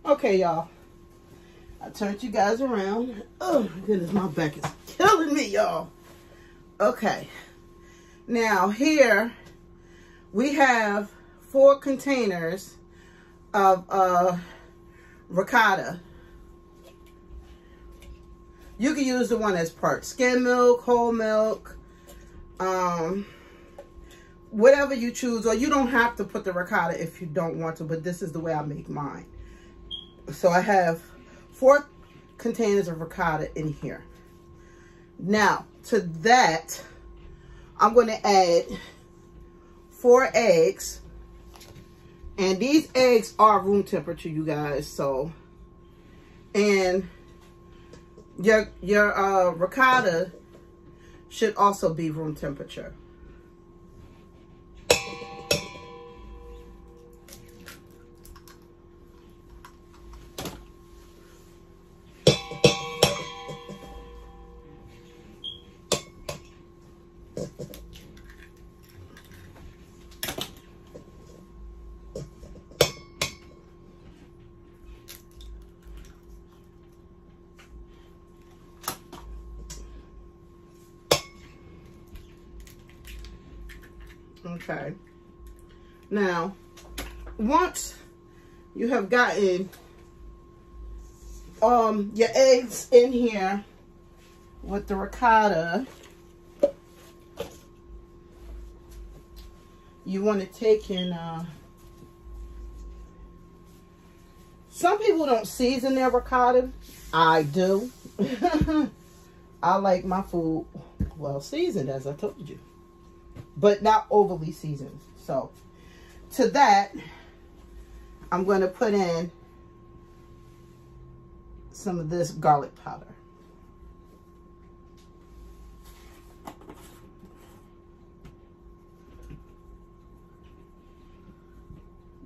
Okay, y'all. I turned you guys around. Oh, my goodness, my back is killing me, y'all. Okay. Now, here we have 4 containers of ricotta. You can use the one that's part skim milk, whole milk, whatever you choose, or you don't have to put the ricotta if you don't want to, but this is the way I make mine. So I have 4 containers of ricotta in here. Now, to that, I'm going to add 4 eggs. And these eggs are room temperature, you guys. So, and your ricotta should also be room temperature. Okay. Now, once you have gotten your eggs in here with the ricotta, you want to take in some people don't season their ricotta. I do. I like my food well seasoned, as I told you, but not overly seasoned. So to that, I'm going to put in some of this garlic powder.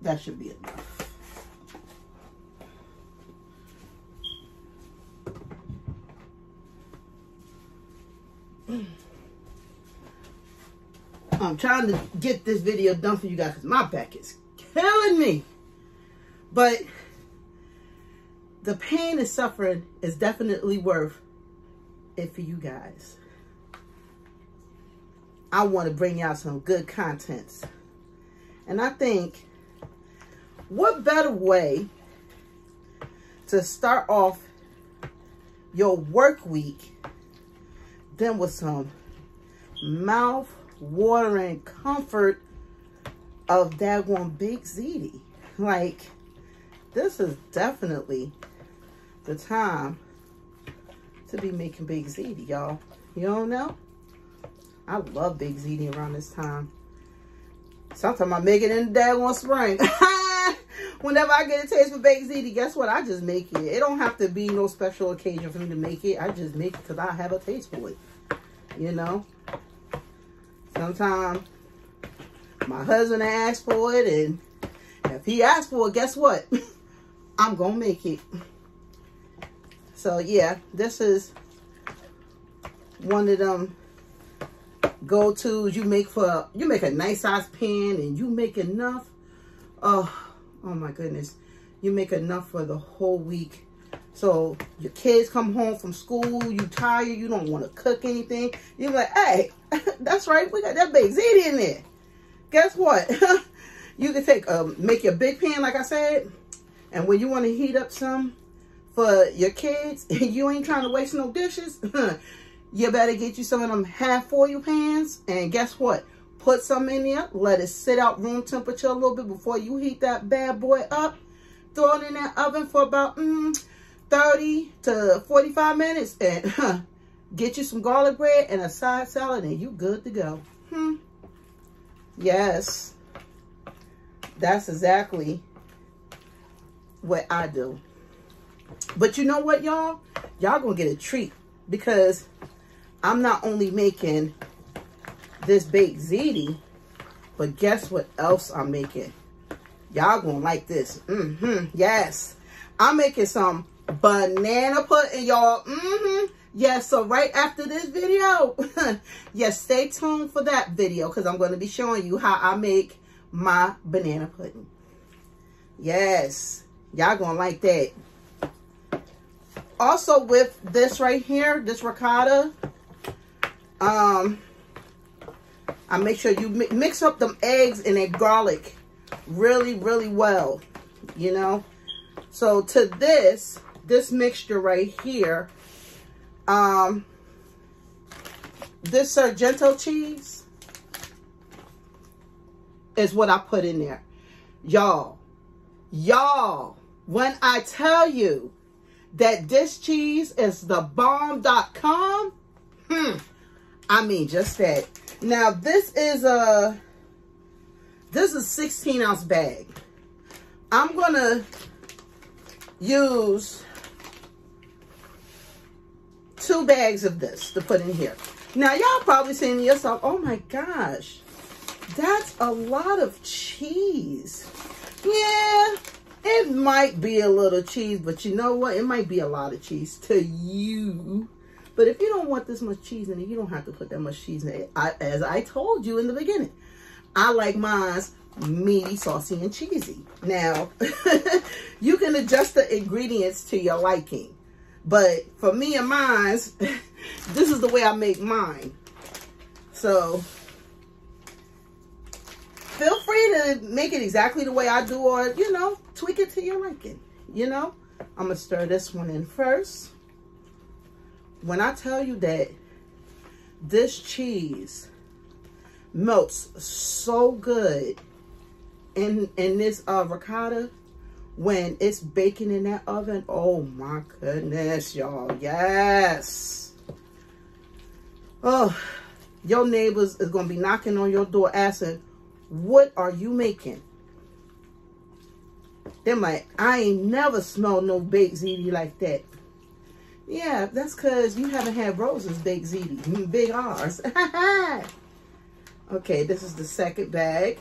That should be enough. I'm trying to get this video done for you guys because my back is killing me. But the pain and suffering is definitely worth it for you guys. I want to bring y'all some good contents. And I think, what better way to start off your work week than with some mouth-watering comfort of daggone baked ziti. Like, this is definitely the time to be making baked ziti, y'all. You don't know? I love baked ziti around this time. Sometimes I make it in the daggone spring. Whenever I get a taste for baked ziti, guess what? I just make it. It don't have to be no special occasion for me to make it. I just make it because I have a taste for it. You know? Sometimes my husband asks for it, and if he asks for it, guess what? I'm going to make it. So, yeah, this is one of them go-tos you make a nice size pan, and you make enough. Oh my goodness. You make enough for the whole week. So your kids come home from school, you tired, you don't want to cook anything. You're like, hey, that's right, we got that baked ziti in there. Guess what? You can take make your big pan, like I said, and when you want to heat up some for your kids, and you ain't trying to waste no dishes, you better get you some of them half foil pans, and guess what? Put some in there, let it sit out room temperature a little bit before you heat that bad boy up. Throw it in that oven for about 30 to 45 minutes, and get you some garlic bread and a side salad, and you good to go. Yes, that's exactly what I do. But you know what, y'all? Y'all gonna get a treat, because I'm not only making this baked ziti, but guess what else I'm making? Y'all gonna like this. Yes, I'm making some banana pudding, y'all. Yes, so right after this video, yes, stay tuned for that video, because I'm going to be showing you how I make my banana pudding. Yes, Y'all gonna like that. Also with this right here, this ricotta, I make sure you mix up them eggs and that garlic really, really well, you know. So to this mixture right here, this Sargento cheese is what I put in there. Y'all, when I tell you that this cheese is the bomb.com, I mean just that. Now this is a 16-ounce bag. I'm gonna use 2 bags of this to put in here. Now y'all probably saying to yourself, oh my gosh, that's a lot of cheese. Yeah, it might be a little cheese, but you know what? It might be a lot of cheese to you. But if you don't want this much cheese in it, you don't have to put that much cheese in it. As I told you in the beginning, I like mine meaty, saucy, and cheesy. Now, you can adjust the ingredients to your liking. But for me and mine, this is the way I make mine. So, feel free to make it exactly the way I do, or, you know, tweak it to your liking, you know. I'm going to stir this one in first. When I tell you that this cheese melts so good in this ricotta, when it's baking in that oven, oh my goodness, y'all, yes. Oh, your neighbors is going to be knocking on your door asking, what are you making? They're like, I ain't never smelled no baked ziti like that. Yeah, that's because you haven't had Rose's baked ziti, big R's. Okay, this is the second bag.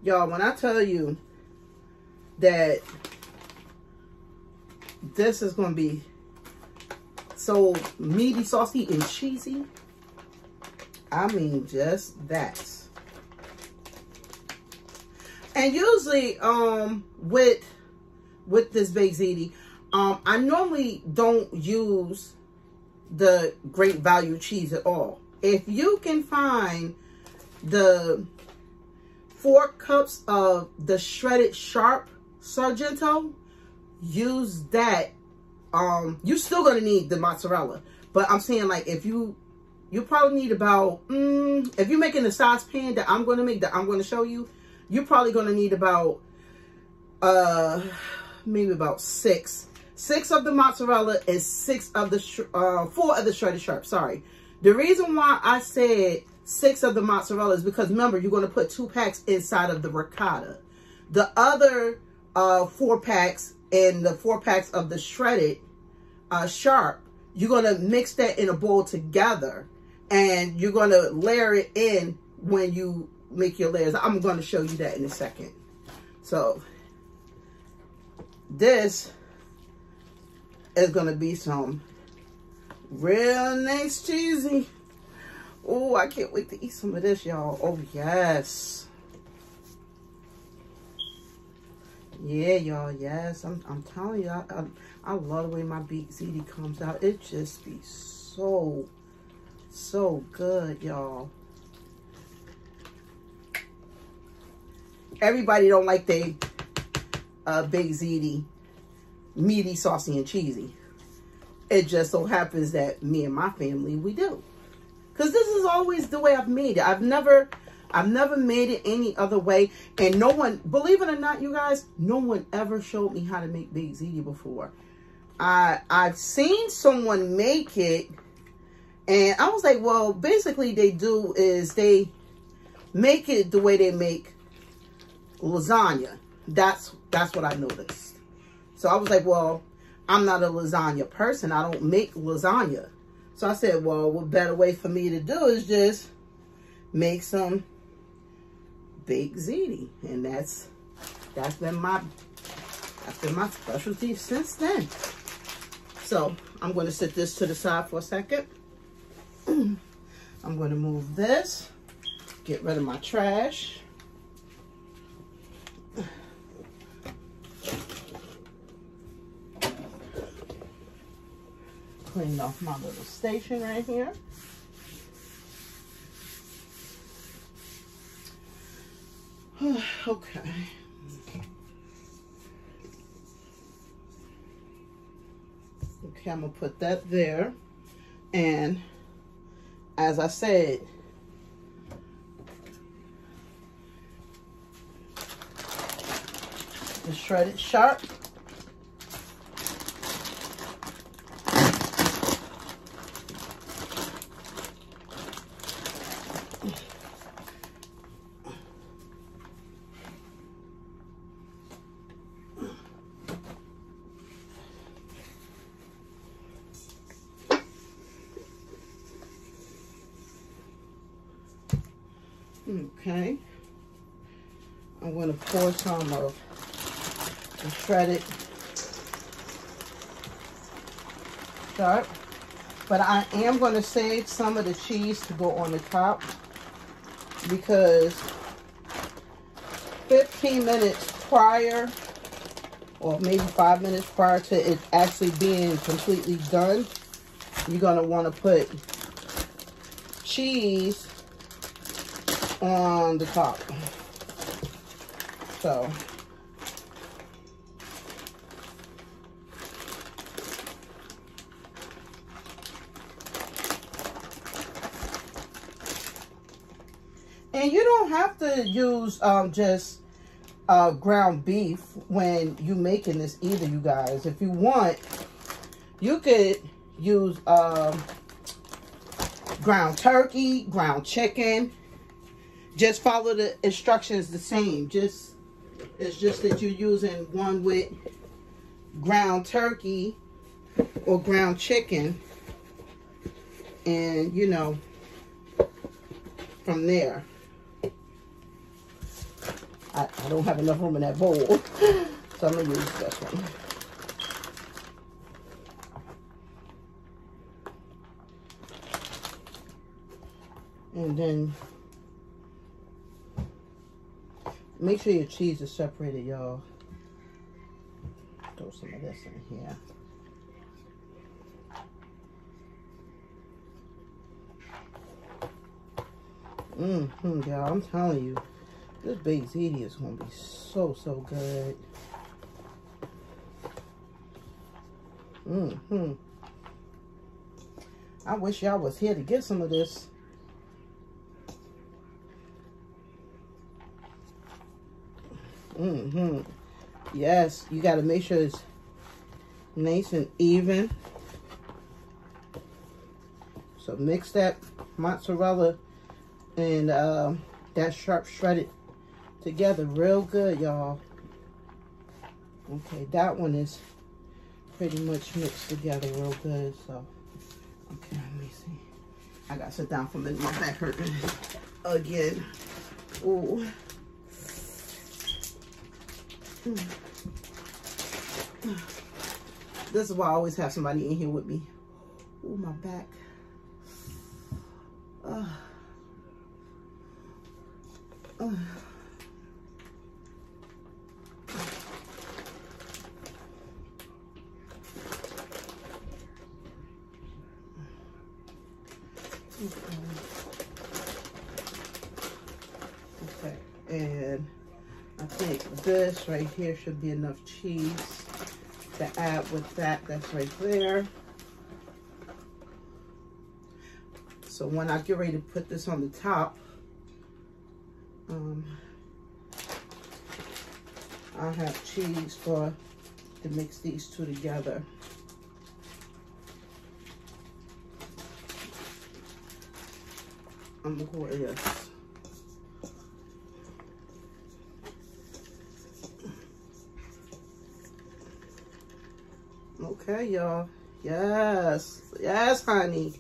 Y'all, when I tell you that this is going to be so meaty, saucy, and cheesy, I mean just that. And usually with this baked ziti, I normally don't use the Great Value cheese at all. If you can find the 4 cups of the shredded sharp Sargento, use that. You're still gonna need the mozzarella, but I'm saying, like, if you probably need about if you're making the size pan that I'm going to make, that I'm going to show you, you're probably going to need about maybe about 6 of the mozzarella and 6 of the 4 of the shredded sharp. Sorry, the reason why I said 6 of the mozzarella is because, remember, you're going to put 2 packs inside of the ricotta. The other 4 packs and the 4 packs of the shredded sharp, you're going to mix that in a bowl together, and you're going to layer it in when you make your layers. I'm going to show you that in a second. So this is going to be some real nice cheesy. Oh, I can't wait to eat some of this, y'all. Oh, yes. Yeah, y'all, yes. I'm telling you, I love the way my baked ziti comes out. It just be so good, y'all. Everybody don't like they baked ziti meaty, saucy, and cheesy. It just so happens that me and my family, we do. Because this is always the way I've made it. I've never made it any other way. And no one, believe it or not, you guys, no one ever showed me how to make baked ziti before. I've seen someone make it, and I was like, well, basically they do is they make it the way they make lasagna. That's what I noticed. So I was like, well, I'm not a lasagna person. I don't make lasagna. So I said, well, what better way for me to do is just make some baked ziti. And that's been my specialty since then. So I'm going to set this to the side for a second. I'm going to move this. get rid of my trash. Clean off my little station right here. Okay. Okay, I'm gonna put that there. And as I said, the shredded sharp. Okay, I'm going to pour some of the shredded sharp, but I am going to save some of the cheese to go on the top, because 15 minutes prior, or maybe 5 minutes prior to it actually being completely done, you're going to want to put cheese on the top. So and you don't have to use just ground beef when you making this either, you guys. If you want, you could use ground turkey, ground chicken. Just follow the instructions the same. It's just that you're using one with ground turkey or ground chicken, and you know, from there. I don't have enough room in that bowl, so I'm gonna use this one. And then make sure your cheese is separated, y'all. Throw some of this in here. Y'all, I'm telling you, this baked ziti is gonna be so good. I wish y'all was here to get some of this. Yes, you got to make sure it's nice and even. So mix that mozzarella and that sharp shredded together real good, y'all. Okay, that one is pretty much mixed together real good. So, okay, let me see. I got to sit down for a minute. My back hurting again. Ooh. This is why I always have somebody in here with me. Ooh, my back. Okay, and I think this right here should be enough cheese to add with that. That's right there. So when I get ready to put this on the top, I'll have cheese to mix these two together. I'm gonna go with this. Okay, y'all. Yes. Yes, honey.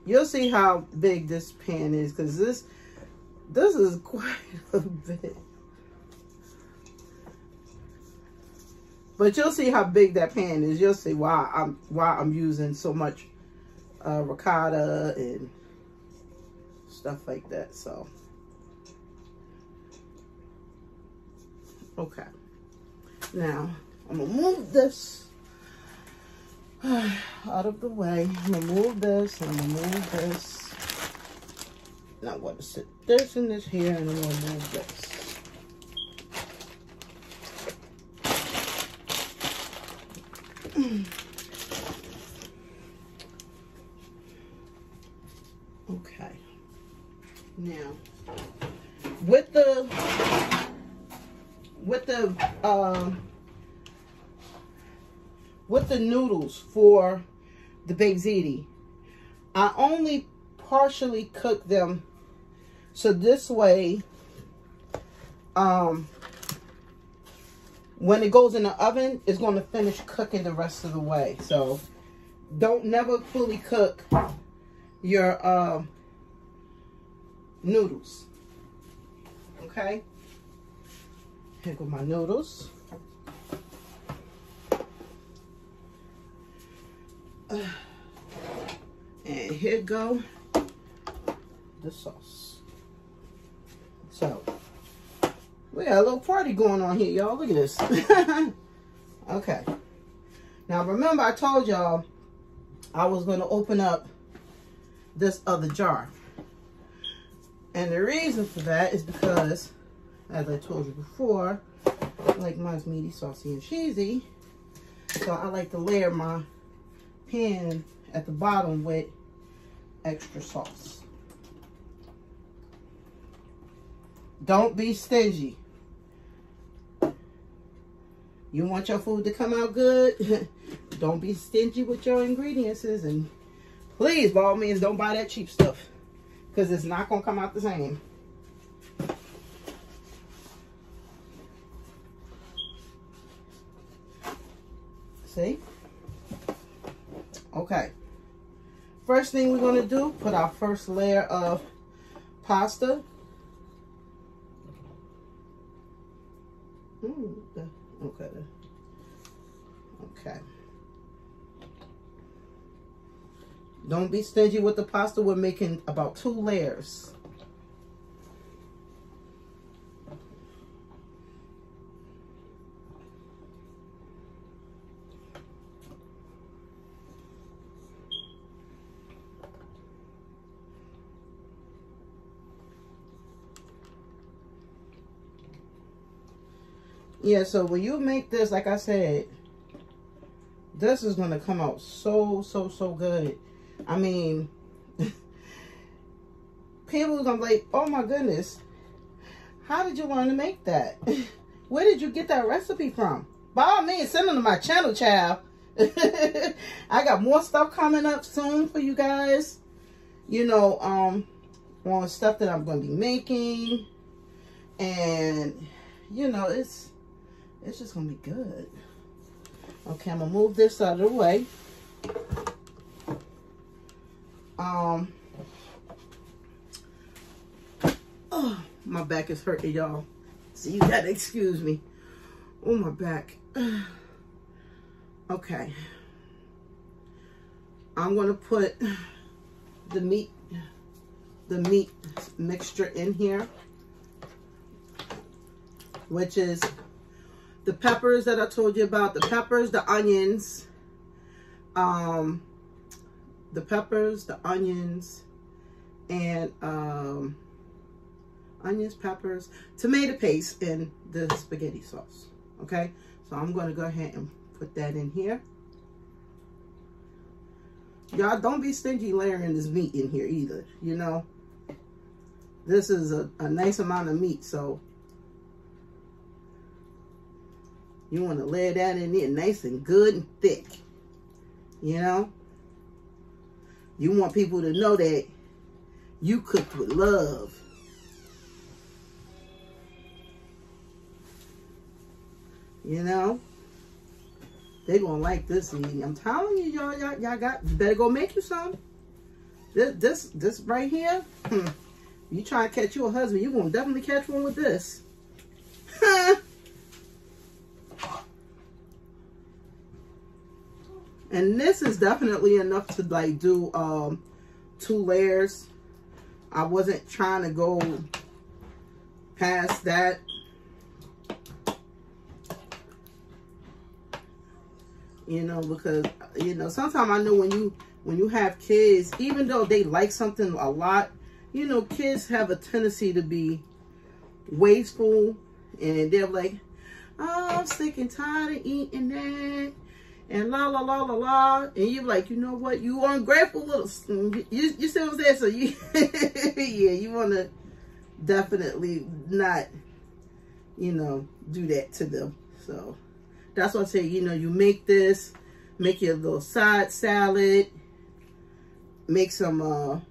You'll see how big this pan is, because this is quite a bit. But you'll see how big that pan is. You'll see why I'm using so much ricotta and stuff like that. So, okay. Now, I'm going to move this out of the way. I'm going to move this, and I'm going to move this. Now I'm going to sit this and this here, and I'm going to move this. Okay. Now, with the noodles for the baked ziti, I only partially cook them, so this way, when it goes in the oven, it's going to finish cooking the rest of the way. So don't never fully cook your noodles. Okay, here go my noodles. And here go the sauce. So we got a little party going on here, y'all. Look at this. Okay. Now remember, I told y'all I was going to open up this other jar. And the reason for that is because, as I told you before, I like mine's meaty, saucy, and cheesy. So I like to layer my pan at the bottom with extra sauce. Don't be stingy. You want your food to come out good? Don't be stingy with your ingredients, and please, by all means, don't buy that cheap stuff, because it's not going to come out the same. See? Okay. First thing we're going to do, put our first layer of pasta. Okay. Okay. Don't be stingy with the pasta. We're making about 2 layers. Yeah, so when you make this, like I said, this is going to come out so good. I mean, people are going to be like, oh my goodness, how did you learn to make that? Where did you get that recipe from? By all means, send them to my channel, child. I got more stuff coming up soon for you guys. You know, on stuff that I'm going to be making. And, you know, it's just going to be good. Okay, I'm going to move this out of the way. Oh, my back is hurting, y'all. So you got to excuse me. Oh, my back. Okay. I'm going to put the meat mixture in here, which is the peppers that I told you about, the peppers, the onions, and onions, peppers, tomato paste, and the spaghetti sauce. Okay, so I'm going to go ahead and put that in here. Y'all don't be stingy layering this meat in here either. You know, this is a nice amount of meat, so you want to lay that in there nice and good and thick. You know, you want people to know that you cooked with love. You know, they're gonna like this eating. I'm telling you, y'all you better go make you some. This right here, you try to catch you a husband, you're gonna definitely catch one with this. And this is definitely enough to like do 2 layers. I wasn't trying to go past that. You know, because, you know, sometimes I know when you have kids, even though they like something a lot, you know, kids have a tendency to be wasteful, and they're like, oh, I'm sick and tired of eating that, and la la la la la, and you're like, you know what, you ungrateful little, you see what I'm saying? So you, yeah, you want to definitely not, you know, do that to them. So that's what I say, you know, you make this, make your little side salad, make some,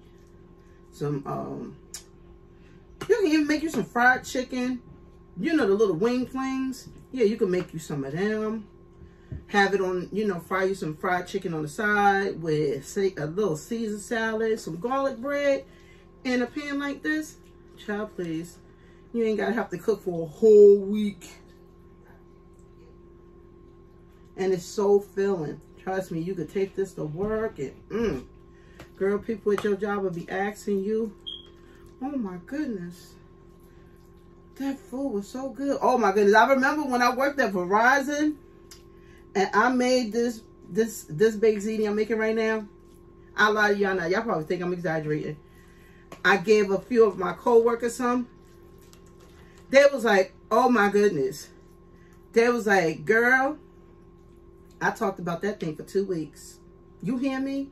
you can even make you some fried chicken. You know, the little wing flings. Yeah, you can make you some of them. Have it on, you know, fry you some fried chicken on the side with, say, a little Caesar salad, some garlic bread in a pan like this. Child, please. You ain't got to have to cook for a whole week. And it's so filling. Trust me, you could take this to work and, girl, people at your job will be asking you, oh my goodness, that food was so good. Oh my goodness, I remember when I worked at Verizon and I made this baked ziti I'm making right now. I lie to y'all now. Y'all probably think I'm exaggerating. I gave a few of my co-workers some. They was like, oh my goodness. They was like, girl, I talked about that thing for 2 weeks. You hear me?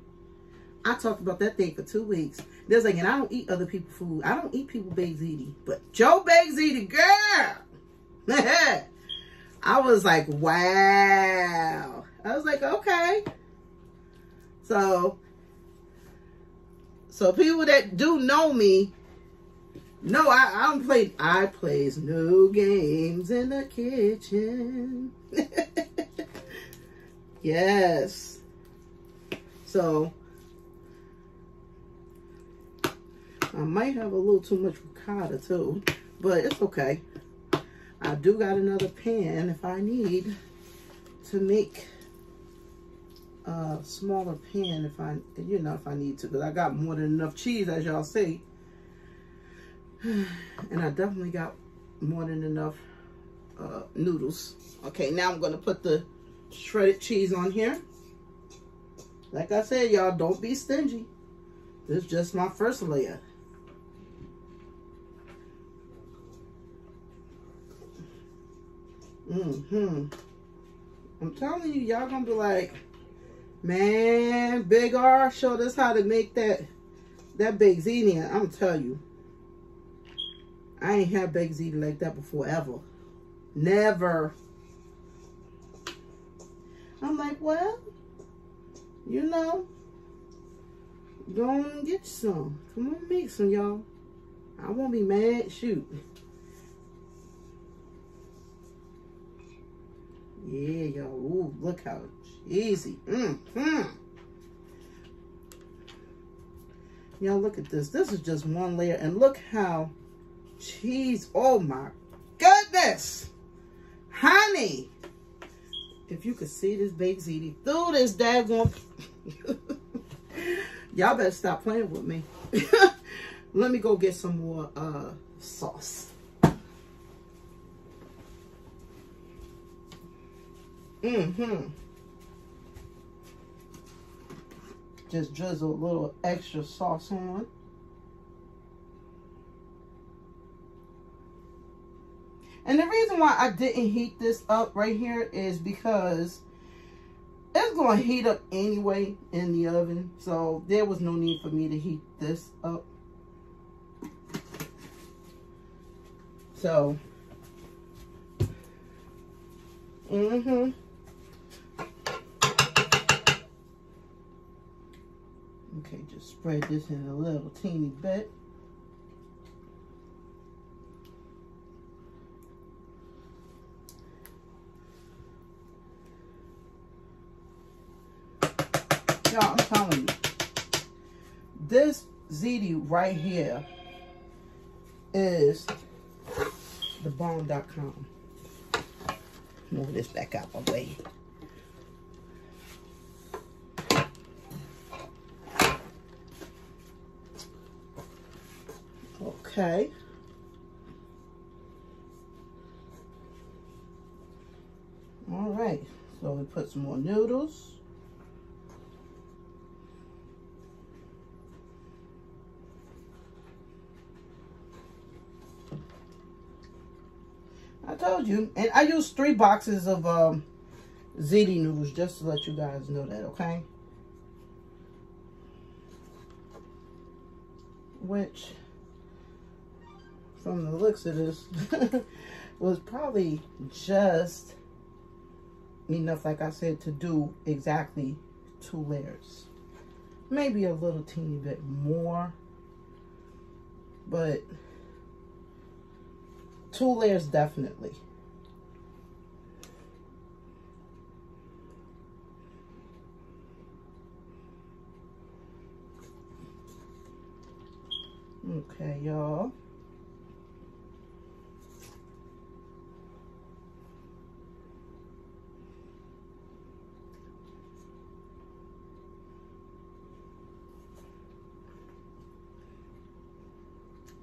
I talked about that thing for 2 weeks. There's like, and I don't eat other people's food. I don't eat people baked ziti. But Joe baked ziti, girl. I was like, wow. I was like, okay. So people that do know me, no, I don't play. I plays no games in the kitchen. Yes. So I might have a little too much ricotta too, but it's okay. I do got another pan if I need to make a smaller pan if I, you know, if I need to, because I got more than enough cheese, as y'all see. And I definitely got more than enough noodles. Okay, now I'm going to put the shredded cheese on here. Like I said, y'all, don't be stingy. This is just my first layer. I'm telling you, y'all gonna be like, man, Big R showed us how to make that baked ziti. I'm gonna tell you, I ain't had baked ziti like that before, ever. Never. I'm like, well, you know, go on and get some. Come on, make some, y'all. I won't be mad. Shoot. Yeah, y'all. Ooh, look how easy. Y'all, look at this. This is just one layer. And look how cheese. Oh, my goodness. Honey. If you could see this baked ziti through this daggone. Y'all better stop playing with me. Let me go get some more sauce. Just drizzle a little extra sauce on. And the reason why I didn't heat this up right here is because it's going to heat up anyway in the oven. So there was no need for me to heat this up. So, Okay, just spread this in a little teeny bit. Y'all, I'm telling you, this ziti right here is thebomb.com. Move this back out my way. Okay. All right. So we put some more noodles. I told you. And I used 3 boxes of ziti noodles just to let you guys know that, okay? Which, from the looks of this, was probably just enough, like I said, to do exactly 2 layers. Maybe a little teeny bit more, but 2 layers definitely. Okay, y'all.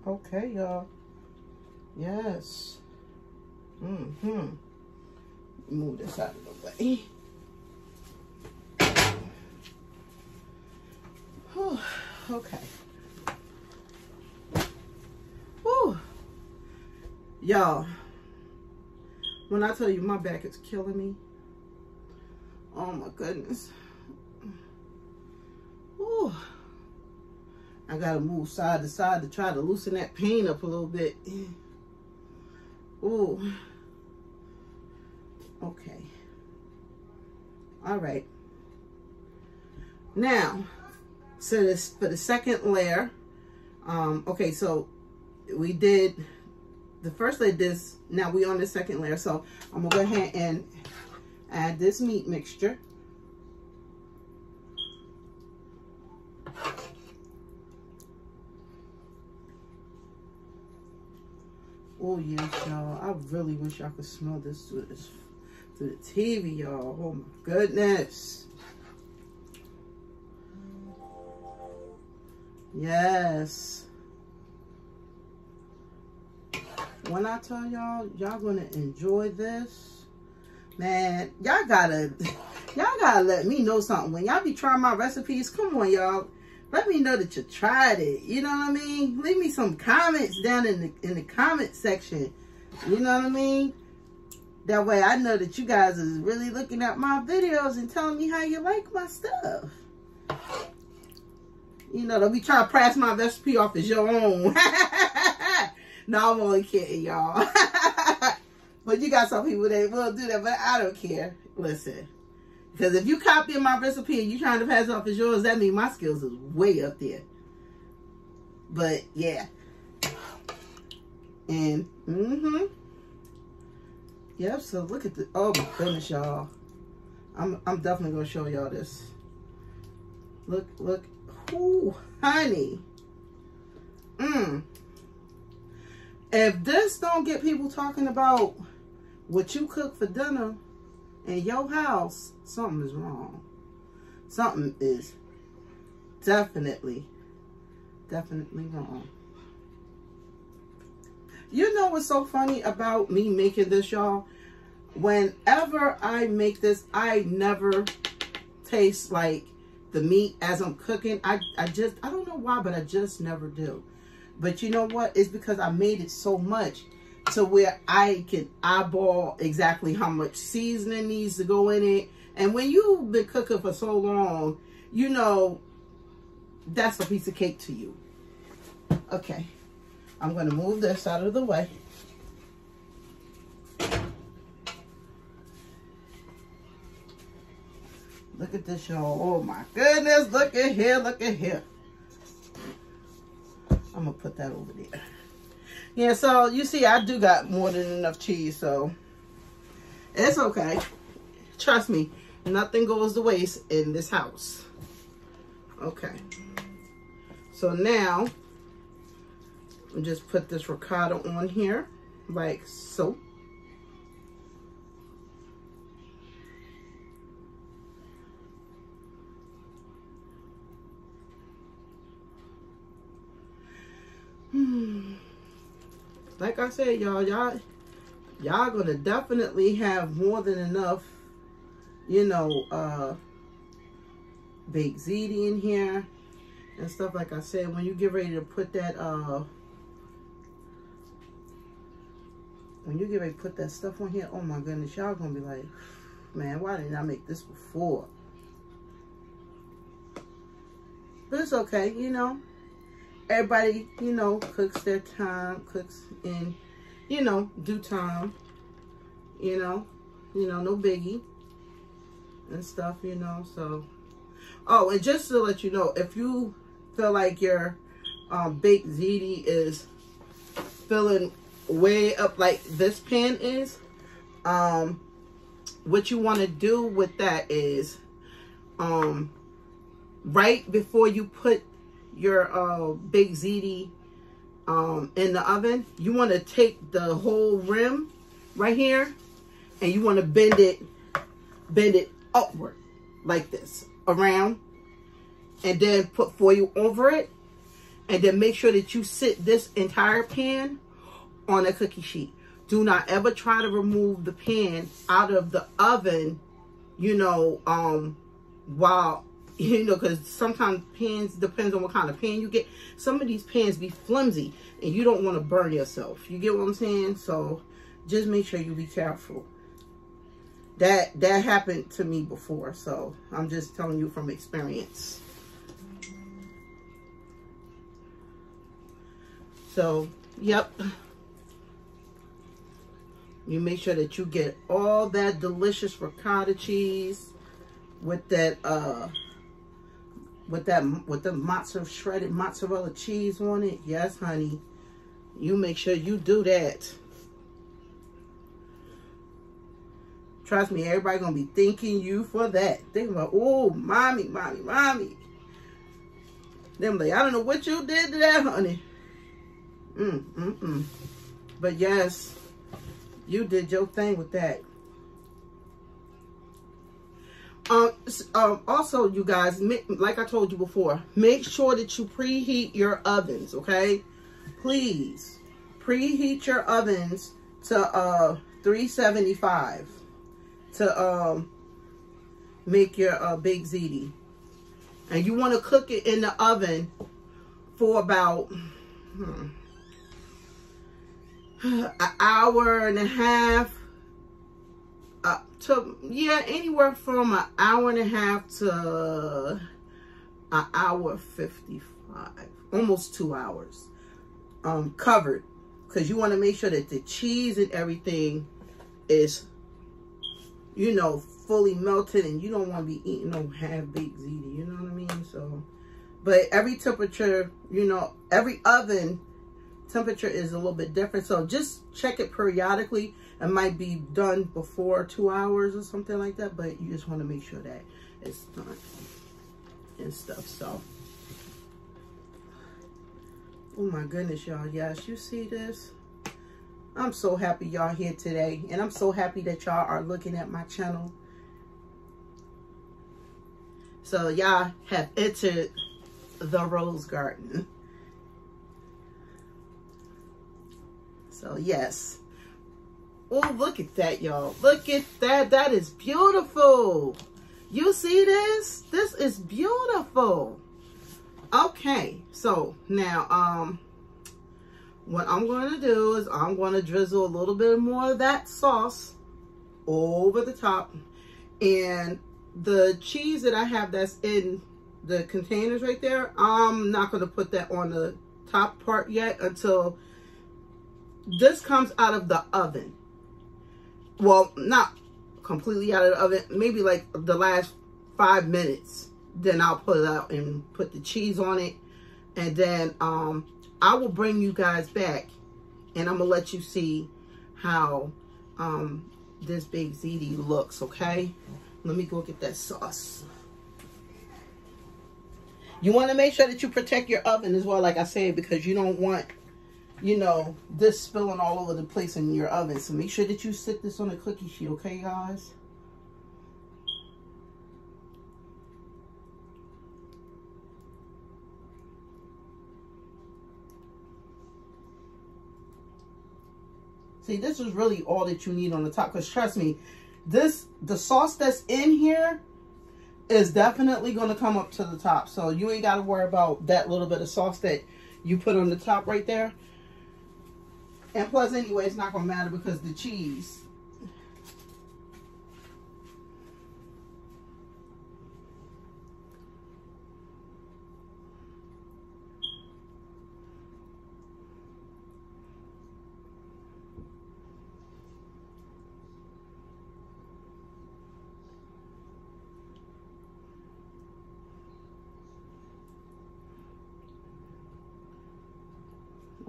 Okay, y'all. Yes. Move this out of the way. Whew. Okay. Whew. Y'all, when I tell you my back is killing me, oh my goodness. Whew. I gotta move side to side to try to loosen that pain up a little bit. Ooh. Okay. All right. Now, so this for the second layer. Okay, so we did the first layer. This now we on the second layer. So I'm gonna go ahead and add this meat mixture. Oh yes, y'all. I really wish I could smell this through the TV, y'all. Oh my goodness. Yes. When I tell y'all, y'all gonna enjoy this, man. Y'all gotta let me know something. When y'all be trying my recipes, come on, y'all. Let me know that you tried it. You know what I mean? Leave me some comments down in the comment section. You know what I mean? That way I know that you guys is really looking at my videos and telling me how you like my stuff. You know, don't be trying to pass my recipe off as your own. No, I'm only kidding, y'all. But you got some people that will do that, but I don't care. Listen. Because if you copying my recipe and you trying to pass it off as yours, that means my skills is way up there. But yeah. And yep, so look at the oh my goodness, y'all. I'm definitely gonna show y'all this. Look. Ooh, honey. If this don't get people talking about what you cook for dinner in your house, something is wrong. Something is definitely wrong. You know what's so funny about me making this, y'all? Whenever I make this, I never taste like the meat as I'm cooking. I don't know why, but I just never do. But you know what? It's because I made it so much to where I can eyeball exactly how much seasoning needs to go in it. And when you've been cooking for so long, you know, that's a piece of cake to you. Okay. I'm going to move this out of the way. Look at this, y'all. Oh my goodness. Look at here. Look at here. I'm going to put that over there. Yeah, so you see, I do got more than enough cheese, so it's okay. Trust me, nothing goes to waste in this house. Okay. So now, I'll just put this ricotta on here, like so. like I said, y'all gonna definitely have more than enough, you know, baked ziti in here and stuff. Like I said, when you get ready to put that stuff on here, oh my goodness, y'all gonna be like, man, why didn't I make this before? But it's okay, you know. Everybody, you know, cooks their time, cooks in, you know, due time, you know, no biggie and stuff, you know. So, oh, and just to let you know, if you feel like your baked ziti is filling way up like this pan is, what you want to do with that is, right before you put your baked ziti in the oven, you want to take the whole rim right here and you want to bend it upward like this around, and then put foil over it, and then make sure that you sit this entire pan on a cookie sheet. Do not ever try to remove the pan out of the oven, you know, while, you know, because sometimes pans, depends on what kind of pan you get. Some of these pans be flimsy and you don't want to burn yourself. You get what I'm saying? So just make sure you be careful. That happened to me before, so I'm just telling you from experience. So, yep. You make sure that you get all that delicious ricotta cheese with that with the shredded mozzarella cheese on it. Yes, honey. You make sure you do that. Trust me, everybody gonna be thanking you for that. Thinking about, oh, mommy. Them like, I don't know what you did to that, honey. But yes, you did your thing with that. Also, you guys, like I told you before, make sure that you preheat your ovens, okay? Please, preheat your ovens to 375 to make your baked ziti. And you want to cook it in the oven for about an hour and a half to, yeah, anywhere from an hour and a half to an hour 55, almost 2 hours, covered, because you want to make sure that the cheese and everything is, you know, fully melted, and you don't want to be eating no half-baked ziti, you know what I mean? So, but every temperature, you know, every oven temperature is a little bit different, so just check it periodically. It might be done before 2 hours or something like that, but you just want to make sure that it's done and stuff. So, oh my goodness, y'all. Yes, you see this? I'm so happy y'all here today, and I'm so happy that y'all are looking at my channel. So y'all have entered the rose garden. So yes. Oh, look at that, y'all. Look at that. That is beautiful. You see this? This is beautiful. Okay, so now what I'm going to do is I'm going to drizzle a little bit more of that sauce over the top, and the cheese that I have that's in the containers right there, I'm not going to put that on the top part yet until this comes out of the oven. Well, not completely out of the oven, maybe like the last 5 minutes. Then I'll put it out and put the cheese on it, and then I will bring you guys back, and I'm gonna let you see how this baked ziti looks. Okay, let me go get that sauce. You want to make sure that you protect your oven as well, like I said, because you don't want, you know, this spilling all over the place in your oven. So make sure that you sit this on a cookie sheet, okay, guys? See, this is really all that you need on the top, because trust me, the sauce that's in here is definitely going to come up to the top. So you ain't got to worry about that little bit of sauce that you put on the top right there. And plus, anyway, it's not going to matter because the cheese.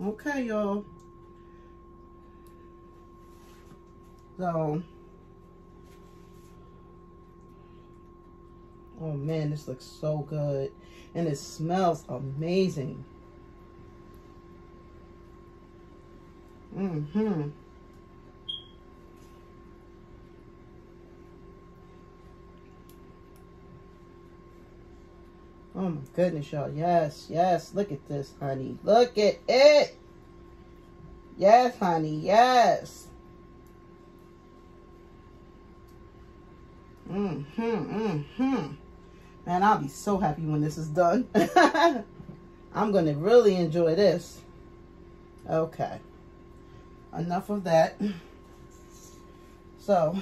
Okay, y'all. So, oh man, this looks so good. And it smells amazing. Mm-hmm. Oh my goodness, y'all. Yes, yes. Look at this, honey. Look at it. Yes, honey. Yes. Man, I'll be so happy when this is done. I'm going to really enjoy this. Okay. Enough of that. So,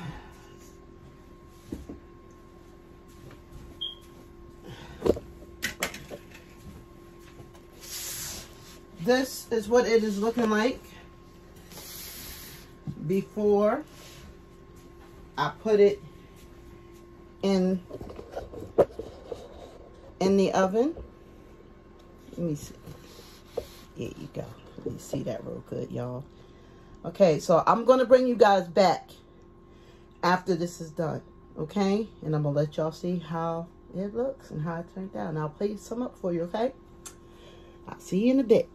this is what it is looking like before I put it in the oven. Let me see. There you go. Let me see that real good, y'all. Okay, so I'm going to bring you guys back after this is done, okay? And I'm going to let y'all see how it looks and how it turned out. And I'll play some up for you, okay? I'll see you in a bit.